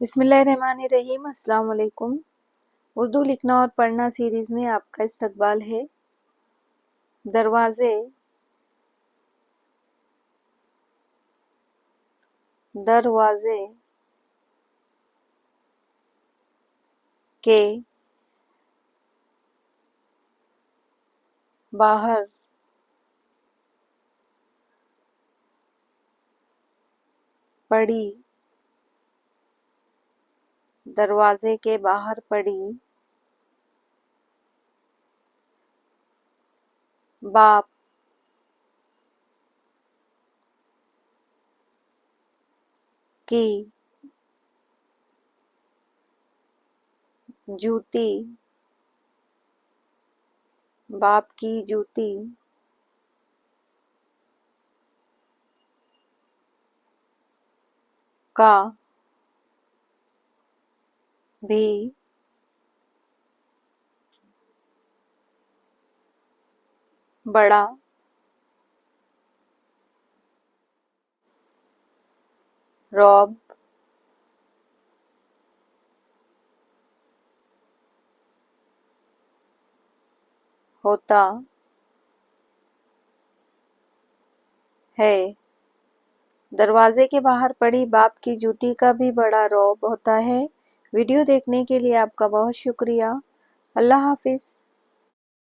बिस्मिल्लाहिर्रहमानिर्रहीम। अस्सलाम वालेकुम। उर्दू लिखना और पढ़ना सीरीज़ में आपका इस्तकबाल है। दरवाज़े, दरवाज़े के बाहर पड़ी, दरवाज़े के बाहर पड़ी बाप की जूती, बाप की जूती का भी बड़ा रौब होता है। दरवाजे के बाहर पड़ी बाप की जूती का भी बड़ा रौब होता है। वीडियो देखने के लिए आपका बहुत शुक्रिया। अल्लाह हाफिज़।